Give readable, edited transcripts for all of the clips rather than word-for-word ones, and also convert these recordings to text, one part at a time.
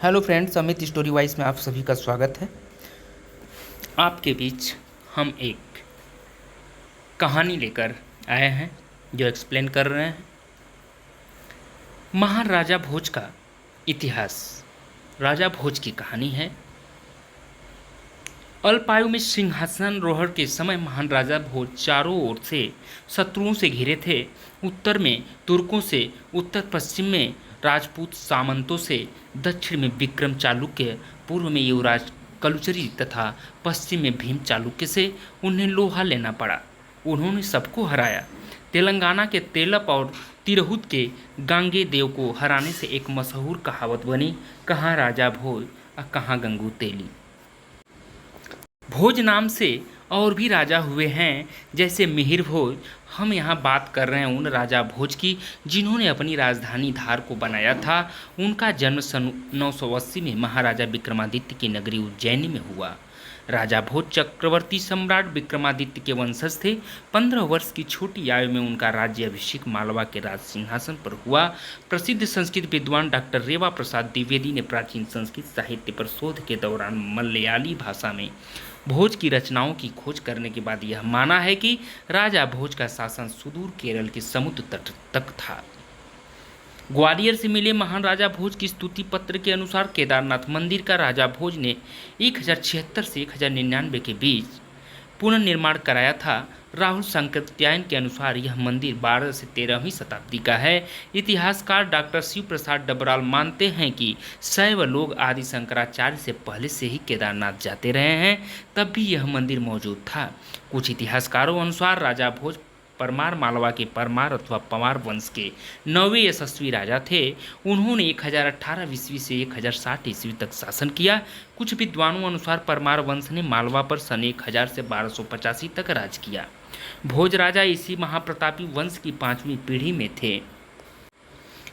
Hello friends, Amit story wise में आप सभी का स्वागत है। आपके बीच हम एक कहानी लेकर आए हैं जो एक्सप्लेन कर रहे हैं महान राजा भोज का इतिहास। राजा भोज की कहानी है। अल्पायु में सिंहासनारोहण के समय महान राजा भोज चारों ओर से शत्रुओं से घिरे थे। उत्तर में तुर्कों से, उत्तर पश्चिम में राजपूत सामंतों से, दक्षिण में विक्रम चालुक्य, पूर्व में युवराज कलुचरी तथा पश्चिम में भीम चालुक्य से उन्हें लोहा लेना पड़ा। उन्होंने सबको हराया। तेलंगाना के तेलप और तिरहुत के गांगे देव को हराने से एक मशहूर कहावत बनी, कहाँ राजा भोज और कहाँ गंगू तेली। भोज नाम से और भी राजा हुए हैं, जैसे मिहिर भोज। हम यहाँ बात कर रहे हैं उन राजा भोज की जिन्होंने अपनी राजधानी धार को बनाया था। उनका जन्म सन 980 में महाराजा विक्रमादित्य की नगरी उज्जैनी में हुआ। राजा भोज चक्रवर्ती सम्राट विक्रमादित्य के वंशज थे। 15 वर्ष की छोटी आयु में उनका राज्य अभिषेक मालवा के राज सिंहासन पर हुआ। प्रसिद्ध संस्कृत विद्वान डॉक्टर रेवा प्रसाद द्विवेदी ने प्राचीन संस्कृत साहित्य पर शोध के दौरान मलयाली भाषा में भोज की रचनाओं की खोज करने के बाद यह माना है कि राजा भोज का शासन सुदूर केरल के समुद्र तट तक था। ग्वालियर से मिले महान राजा भोज की स्तुति पत्र के अनुसार केदारनाथ मंदिर का राजा भोज ने 1076 से 1099 के बीच पुनर्निर्माण कराया था। राहुल संकृत्यायन के अनुसार यह मंदिर 12 से 13वीं शताब्दी का है। इतिहासकार डॉक्टर शिव प्रसाद डबराल मानते हैं कि शैव लोग आदि शंकराचार्य से पहले से ही केदारनाथ जाते रहे हैं, तब भी यह मंदिर मौजूद था। कुछ इतिहासकारों अनुसार राजा भोज परमार मालवा के परमार अथवा पवार वंश के 9वें यशस्वी राजा थे। उन्होंने 1018 ईस्वी से 1060 ईस्वी तक शासन किया। कुछ विद्वानों अनुसार परमार वंश ने मालवा पर सन 1000 से 1285 तक राज किया। भोज राजा इसी महाप्रतापी वंश की 5वीं पीढ़ी में थे।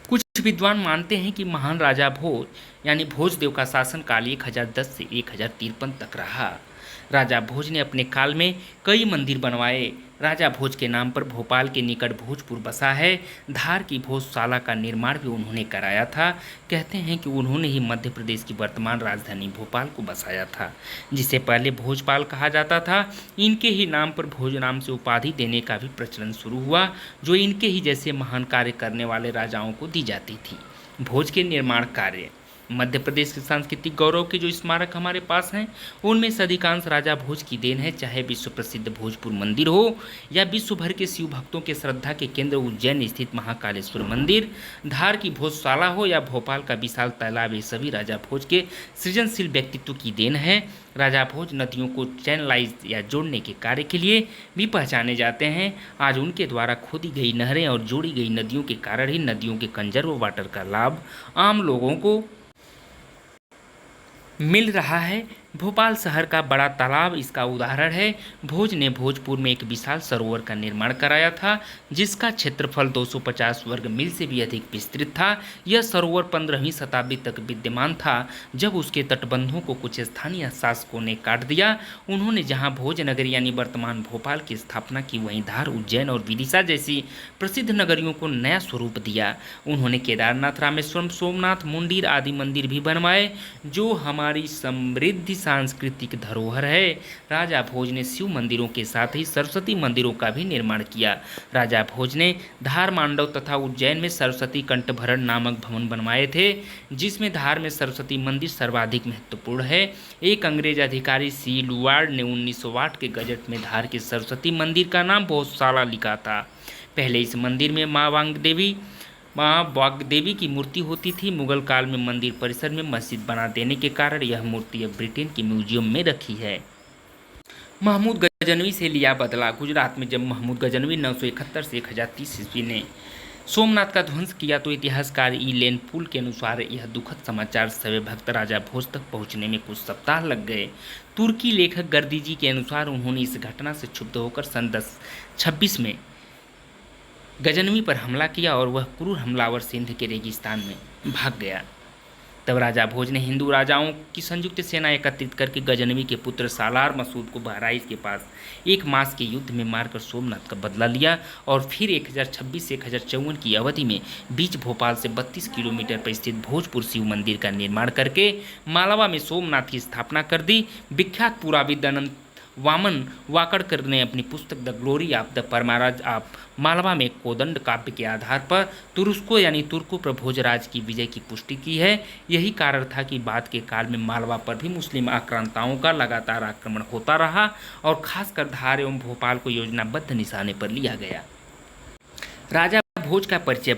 कुछ विद्वान मानते हैं कि महान राजा भोज यानी भोजदेव का शासन काल 1010 से 1053 तक रहा। राजा भोज ने अपने काल में कई मंदिर बनवाए। राजा भोज के नाम पर भोपाल के निकट भोजपुर बसा है। धार की भोजशाला का निर्माण भी उन्होंने कराया था। कहते हैं कि उन्होंने ही मध्य प्रदेश की वर्तमान राजधानी भोपाल को बसाया था, जिसे पहले भोजपाल कहा जाता था। इनके ही नाम पर भोज नाम से उपाधि देने का भी प्रचलन शुरू हुआ, जो इनके ही जैसे महान कार्य करने वाले राजाओं को दी जाती थी। भोज के निर्माण कार्य मध्य प्रदेश के सांस्कृतिक गौरव के जो स्मारक हमारे पास हैं, उनमें से अधिकांश राजा भोज की देन है। चाहे विश्व प्रसिद्ध भोजपुर मंदिर हो या विश्व भर के शिव भक्तों के श्रद्धा के केंद्र उज्जैन स्थित महाकालेश्वर मंदिर, धार की भोजशाला हो या भोपाल का विशाल तालाब, ये सभी राजा भोज के सृजनशील व्यक्तित्व की देन है। राजा भोज नदियों को चैनलाइज या जोड़ने के कार्य के लिए भी पहचाने जाते हैं। आज उनके द्वारा खोदी गई नहरें और जोड़ी गई नदियों के कारण ही नदियों के कंजर्व वाटर का लाभ आम लोगों को मिल रहा है। भोपाल शहर का बड़ा तालाब इसका उदाहरण है। भोज ने भोजपुर में एक विशाल सरोवर का निर्माण कराया था, जिसका क्षेत्रफल 250 वर्ग मील से भी अधिक विस्तृत था। यह सरोवर 15वीं शताब्दी तक विद्यमान था, जब उसके तटबंधों को कुछ स्थानीय शासकों ने काट दिया। उन्होंने जहां भोज नगरी यानी वर्तमान भोपाल की स्थापना की, वहीं धार, उज्जैन और विदिशा जैसी प्रसिद्ध नगरियों को नया स्वरूप दिया। उन्होंने केदारनाथ, रामेश्वरम, सोमनाथ, मुंडीर आदि मंदिर भी बनवाए, जो हमारी समृद्ध सांस्कृतिक धरोहर है। राजा भोज ने शिव मंदिरों के साथ ही सरस्वती मंदिरों का भी निर्माण किया। राजा भोज ने धार, मांडव तथा उज्जैन में सरस्वती कंठभरण नामक भवन बनवाए थे, जिसमें धार में सरस्वती मंदिर सर्वाधिक महत्वपूर्ण है। एक अंग्रेज अधिकारी सी लुवार्ड ने 1908 के गजट में धार के सरस्वती मंदिर का नाम भोजशाला लिखा था। पहले इस मंदिर में माँ वाग्देवी की मूर्ति होती थी। मुगल काल में मंदिर परिसर में मस्जिद बना देने के कारण यह मूर्ति अब ब्रिटेन के म्यूजियम में रखी है। महमूद गजनवी से लिया बदला। गुजरात में जब महमूद गजनवी 971 से 1030 ईस्वी ने सोमनाथ का ध्वंस किया, तो इतिहासकार ई लेन पुल के अनुसार यह दुखद समाचार सवे भक्त राजा भोज तक पहुंचने में कुछ सप्ताह लग गए। तुर्की लेखक गर्दीजी के अनुसार उन्होंने इस घटना से क्षुब्ध होकर सन 1026 में गजनवी पर हमला किया और वह क्रूर हमलावर सिंध के रेगिस्तान में भाग गया। तब राजा भोज ने हिंदू राजाओं की संयुक्त सेना एकत्रित करके गजनवी के पुत्र सालार मसूद को बहराइच के पास एक मास के युद्ध में मारकर सोमनाथ का बदला लिया और फिर 1026 से 1054 की अवधि में बीच भोपाल से 32 किलोमीटर पर स्थित भोजपुर शिव मंदिर का निर्माण करके मालवा में सोमनाथ की स्थापना कर दी। विख्यात पुराविद अनंत वामन वाकड़कर ने अपनी पुस्तक The Glory of the Paramaras of Malwa में कोदंड काव्य के आधार पर तुरुस्को यानी तुर्को पर भोजराज की विजय की पुष्टि की है। यही कारण था कि बाद के काल में मालवा पर भी मुस्लिम आक्रांताओं का लगातार आक्रमण होता रहा और खासकर धार एवं भोपाल को योजनाबद्ध निशाने पर लिया गया। राजा भोज का परिचय।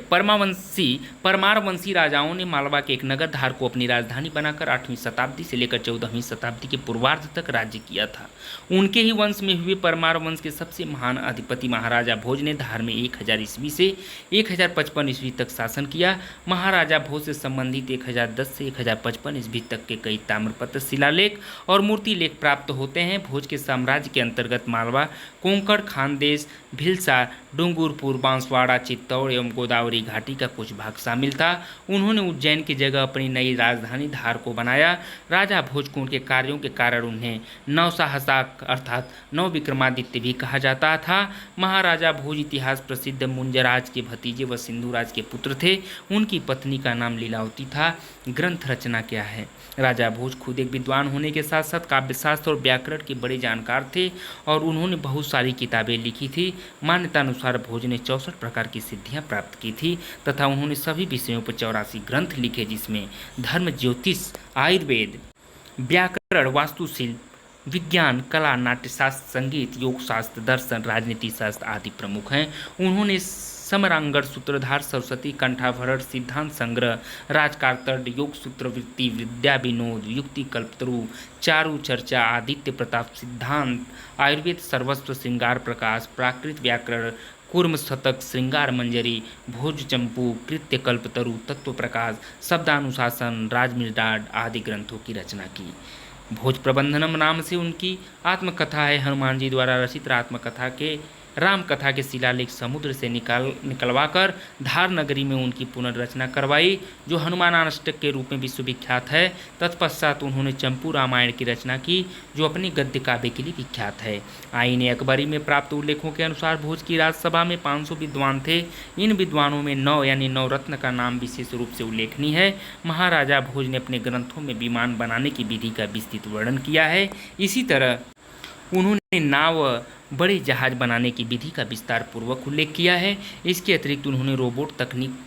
परमारवंशी राजाओं ने मालवा के एक नगर धार को अपनी राजधानी बनाकर 8वीं शताब्दी से लेकर 14वीं शताब्दी के पूर्वार्ध तक राज्य किया था। उनके ही वंश में हुए परमार वंश के सबसे महान अधिपति महाराजा भोज ने धार में 1000 ईस्वी से 1055 ईस्वी तक शासन किया। महाराजा भोज से संबंधित 1010 से 1055 ईस्वी तक के कई ताम्रपत्र, शिलालेख और मूर्ति लेख प्राप्त होते हैं। भोज के साम्राज्य के अंतर्गत मालवा, कोंकण, खानदेश, भिलसा, डूंगरपुर, बांसवाड़ा, चित्तौड़ एवं गोदावरी घाटी का कुछ भाग शामिल था। उन्होंने उज्जैन की जगह अपनी नई राजधानी धार को बनाया। राजा भोज को उनके कार्यों के कारण उन्हें नवशाहसाक अर्थात नव विक्रमादित्य भी कहा जाता था। महाराजा भोज इतिहास प्रसिद्ध मुंजराज के भतीजे व सिंधुराज के पुत्र थे। उनकी पत्नी का नाम लीलावती था। ग्रंथ रचना क्या है? राजा भोज खुद एक विद्वान होने के साथ साथ काव्यशास्त्र और व्याकरण के बड़े जानकार थे और उन्होंने बहुत सारी किताबें लिखी थी। मान्यता अनुसार भोज ने 64 प्रकार की सिद्धियां प्राप्त की थी तथा उन्होंने सभी विषयों पर 84 ग्रंथ लिखे, जिसमें धर्म, ज्योतिष, आयुर्वेद, व्याकरण, वास्तुशिल्प, विज्ञान, कला, नाट्यशास्त्र, संगीत, योग शास्त्र, दर्शन, राजनीति शास्त्र आदि प्रमुख हैं। उन्होंने समरांगण, सूत्रधार, सरस्वती, कंठाभरण, सिद्धांत संग्रह, राजकारतर्ड, योग सूत्र वृत्ति, विद्या विनोद, युक्ति कल्पतरु, चारु चर्चा, आदित्य प्रताप सिद्धांत, आयुर्वेद सर्वस्व, श्रृंगार प्रकाश, प्राकृत व्याकरण, कूर्म शतक, श्रृंगार मंजरी, भोज चंपू, कृत्य कल्पतरु, तत्व प्रकाश, शब्दानुशासन, राजमिर्डाड आदि ग्रंथों की रचना की। भोज प्रबंधनम नाम से उनकी आत्मकथा है। हनुमान जी द्वारा रचित रामकथा के शिलालेख समुद्र से निकलवाकर धार नगरी में उनकी पुनर्रचना करवाई, जो हनुमानाष्टक के रूप में विश्वविख्यात है। तत्पश्चात उन्होंने चंपू रामायण की रचना की, जो अपनी गद्य काव्य के लिए विख्यात है। आईन अकबरी में प्राप्त उल्लेखों के अनुसार भोज की राजसभा में 500 विद्वान थे। इन विद्वानों में 9 यानी नवरत्न का नाम विशेष रूप से उल्लेखनीय है। महाराजा भोज ने अपने ग्रंथों में विमान बनाने की विधि का विस्तृत वर्णन किया है। इसी तरह उन्होंने नाव, बड़े जहाज बनाने की विधि का विस्तार पूर्वक उल्लेख किया है। इसके अतिरिक्त उन्होंने रोबोट तकनीक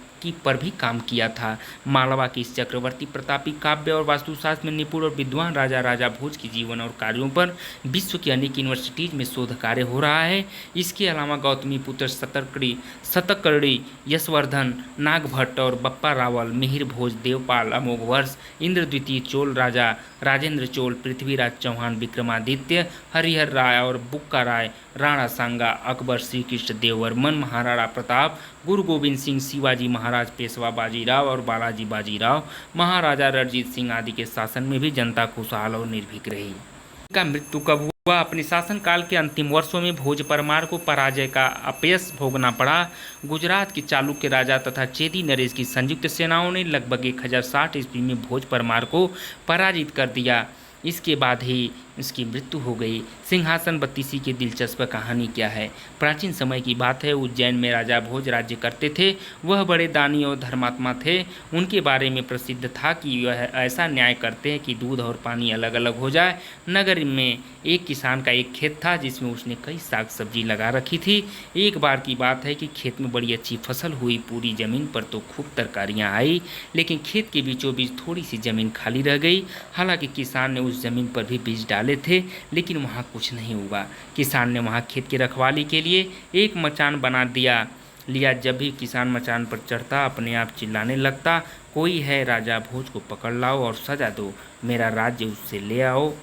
पर भी काम किया था। मालवा के इस चक्रवर्ती प्रतापी काव्य और वास्तुशास्त्र में निपुण और विद्वान राजा भोज के जीवन और कार्यों पर विश्व की अनेक यूनिवर्सिटीज में शोध कार्य हो रहा है। इसके अलावा गौतमी पुत्र शतकर्णी, यशवर्धन, नागभट्ट और बप्पा रावल, मिहिर भोज, देवपाल, अमोघ वर्ष, इंद्र द्वितीय चोल राजा, राजेंद्र चोल, पृथ्वीराज चौहान, विक्रमादित्य, हरिहर राय और बुक्का राय, राणा सांगा, अकबर, श्री कृष्ण देव वर्मन, महाराणा प्रताप, गुरु गोविंद सिंह, शिवाजी महाराज, पेशवा बाजीराव और बालाजी बाजीराव, महाराजा रणजीत सिंह आदि के शासन में भी जनता खुशहाल और निर्भीक रही। इनका मृत्यु कब हुआ? अपने शासनकाल के अंतिम वर्षों में भोज परमार को पराजय का अपयश भोगना पड़ा। गुजरात के चालुक्य राजा तथा चेदी नरेश की संयुक्त सेनाओं ने लगभग 1060 ईस्वी में भोज परमार को पराजित कर दिया। इसके बाद ही इसकी मृत्यु हो गई। सिंहासन बत्तीसी की दिलचस्प कहानी क्या है? प्राचीन समय की बात है। उज्जैन में राजा भोज राज्य करते थे। वह बड़े दानी और धर्मात्मा थे। उनके बारे में प्रसिद्ध था कि वह ऐसा न्याय करते हैं कि दूध और पानी अलग अलग हो जाए। नगर में एक किसान का एक खेत था, जिसमें उसने कई साग सब्जी लगा रखी थी। एक बार की बात है कि खेत में बड़ी अच्छी फसल हुई। पूरी ज़मीन पर तो खूब तरकारियाँ आई, लेकिन खेत के बीचों बीच थोड़ी सी ज़मीन खाली रह गई। हालांकि किसान ने उस ज़मीन पर भी बीज डाले थे, लेकिन वहाँ कुछ नहीं हुआ। किसान ने वहाँ खेत की रखवाली के लिए एक मचान बना लिया। जब भी किसान मचान पर चढ़ता, अपने आप चिल्लाने लगता, कोई है राजा भोज को पकड़ लाओ और सजा दो, मेरा राज्य उससे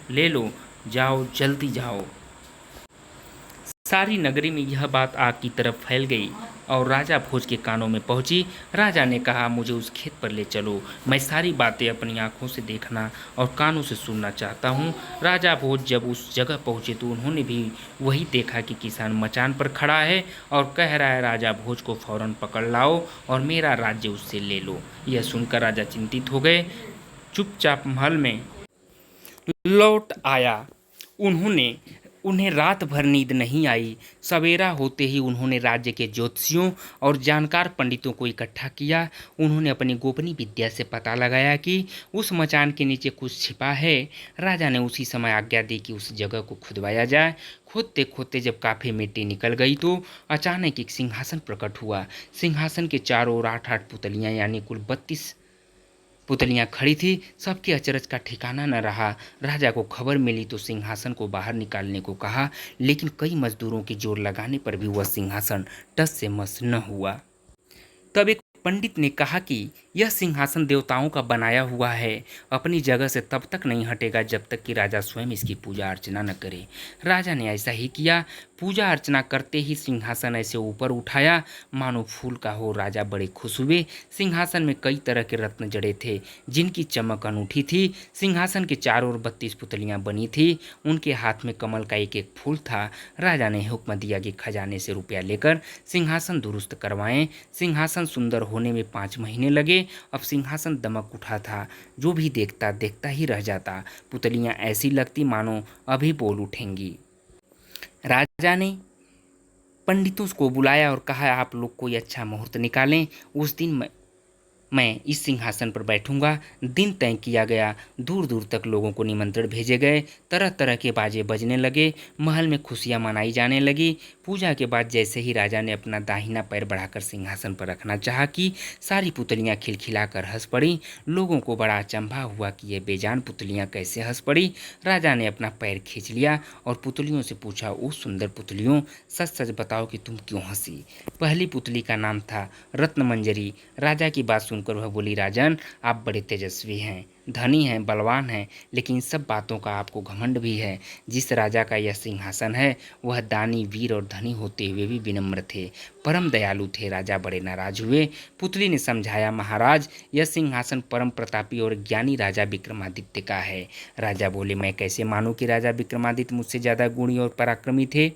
ले लो, जाओ जल्दी जाओ। सारी नगरी में यह बात आग की तरफ फैल गई और राजा भोज के कानों में पहुंची। राजा ने कहा, मुझे उस खेत पर ले चलो, मैं सारी बातें अपनी आंखों से देखना और कानों से सुनना चाहता हूं। राजा भोज जब उस जगह पहुंचे तो उन्होंने भी वही देखा कि किसान मचान पर खड़ा है और कह रहा है, राजा भोज को फौरन पकड़ लाओ और मेरा राज्य उससे ले लो। यह सुनकर राजा चिंतित हो गए। चुपचाप महल में लौट आया। उन्हें रात भर नींद नहीं आई। सवेरा होते ही उन्होंने राज्य के ज्योतिषियों और जानकार पंडितों को इकट्ठा किया। उन्होंने अपनी गोपनीय विद्या से पता लगाया कि उस मचान के नीचे कुछ छिपा है। राजा ने उसी समय आज्ञा दी कि उस जगह को खुदवाया जाए। खोदते खोदते जब काफी मिट्टी निकल गई तो अचानक एक सिंहासन प्रकट हुआ। सिंहासन के चारों ओर 8-8 पुतलियां यानी कुल 32 पुतलियां खड़ी थी। सबके अचरज का ठिकाना न रहा। राजा को खबर मिली तो सिंहासन को बाहर निकालने को कहा, लेकिन कई मजदूरों के जोर लगाने पर भी वह सिंहासन टस से मस न हुआ। तब एक पंडित ने कहा कि यह सिंहासन देवताओं का बनाया हुआ है, अपनी जगह से तब तक नहीं हटेगा जब तक कि राजा स्वयं इसकी पूजा अर्चना न करे। राजा ने ऐसा ही किया। पूजा अर्चना करते ही सिंहासन ऐसे ऊपर उठाया मानो फूल का हो। राजा बड़े खुश हुए। सिंहासन में कई तरह के रत्न जड़े थे जिनकी चमक अनूठी थी। सिंहासन के चारों ओर 32 पुतलियां बनी थी। उनके हाथ में कमल का एक एक फूल था। राजा ने हुक्म दिया कि खजाने से रुपया लेकर सिंहासन दुरुस्त करवाएं। सिंहासन सुंदर होने में 5 महीने लगे। अब सिंहासन दमक उठा था। जो भी देखता देखता ही रह जाता। पुतलियां ऐसी लगती मानो अभी बोल उठेंगी। राजा ने पंडितों को बुलाया और कहा, आप लोग कोई अच्छा मुहूर्त निकालें, उस दिन मैं इस सिंहासन पर बैठूंगा। दिन तय किया गया। दूर दूर तक लोगों को निमंत्रण भेजे गए। तरह तरह के बाजे बजने लगे। महल में खुशियां मनाई जाने लगी। पूजा के बाद जैसे ही राजा ने अपना दाहिना पैर बढ़ाकर सिंहासन पर रखना चाहा कि सारी पुतलियां खिलखिलाकर हंस पड़ी। लोगों को बड़ा अचंभा हुआ कि ये बेजान पुतलियां कैसे हंस पड़ी। राजा ने अपना पैर खींच लिया और पुतलियों से पूछा, ओ सुंदर पुतलियों, सच सच बताओ कि तुम क्यों हंसी। पहली पुतली का नाम था रत्नमंजरी। राजा की बात सुनकर वह बोली, राजन, आप बड़े तेजस्वी हैं, धनी हैं, बलवान हैं, लेकिन इन सब बातों का आपको घमंड भी है। जिस राजा का यह सिंहासन है वह दानी, वीर और धनी होते हुए भी विनम्र थे, परम दयालु थे। राजा बड़े नाराज हुए। पुतली ने समझाया, महाराज, यह सिंहासन परम प्रतापी और ज्ञानी राजा विक्रमादित्य का है। राजा बोले, मैं कैसे मानूं कि राजा विक्रमादित्य मुझसे ज्यादा गुणी और पराक्रमी थे।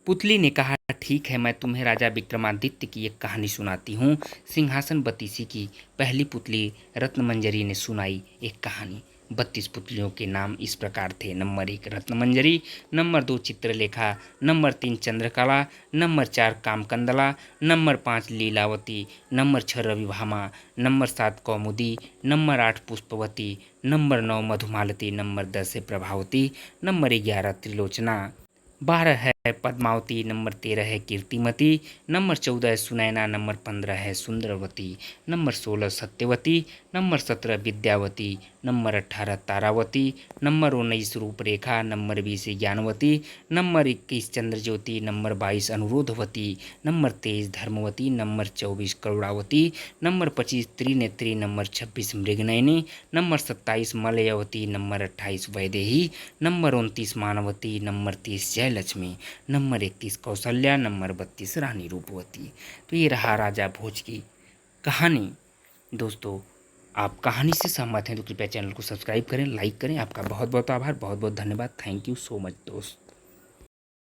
पुतली ने कहा, ठीक है, मैं तुम्हें राजा विक्रमादित्य की एक कहानी सुनाती हूँ। सिंहासन बत्तीसी की पहली पुतली रत्नमंजरी ने सुनाई एक कहानी। 32 पुतलियों के नाम इस प्रकार थे। Number 1 Ratnamanjari, number 2 Chitralekha, number 3 Chandrakala, number 4 Kamkandala, number 5 Lilavati, number 6 Ravibhama, number 7 Kaumudi, number 8 Pushpavati, number 9 Madhumalati, number 10 है प्रभावती, नंबर 11 त्रिलोचना, 12 है पद्मावती, नंबर 13 है कीर्तिमती, नंबर 14 है सुनैना, नंबर 15 है Sundarvati, number 16 Satyavati, number 17 Vidyavati, number 18 Taravati, number 19 Rooprekha, number 20 Gyanvati, number 21 Chandrajyoti, number 22 Anurodhvati, number 23 Dharmavati, number 24 Karunavati, number 25 Trinetri, number 26 Mriganayani, number 27 Malayavati, number 28 Vaidehi, number 29 Manvati, number 30 Jayalakshmi, number 31 Kaushalya, number 32 Rani Roopvati. तो ये रहा राजा भोज की कहानी। दोस्तों, आप कहानी से सहमत हैं तो कृपया चैनल को सब्सक्राइब करें, लाइक करें। आपका बहुत बहुत आभार, बहुत बहुत धन्यवाद। थैंक यू सो मच दोस्त।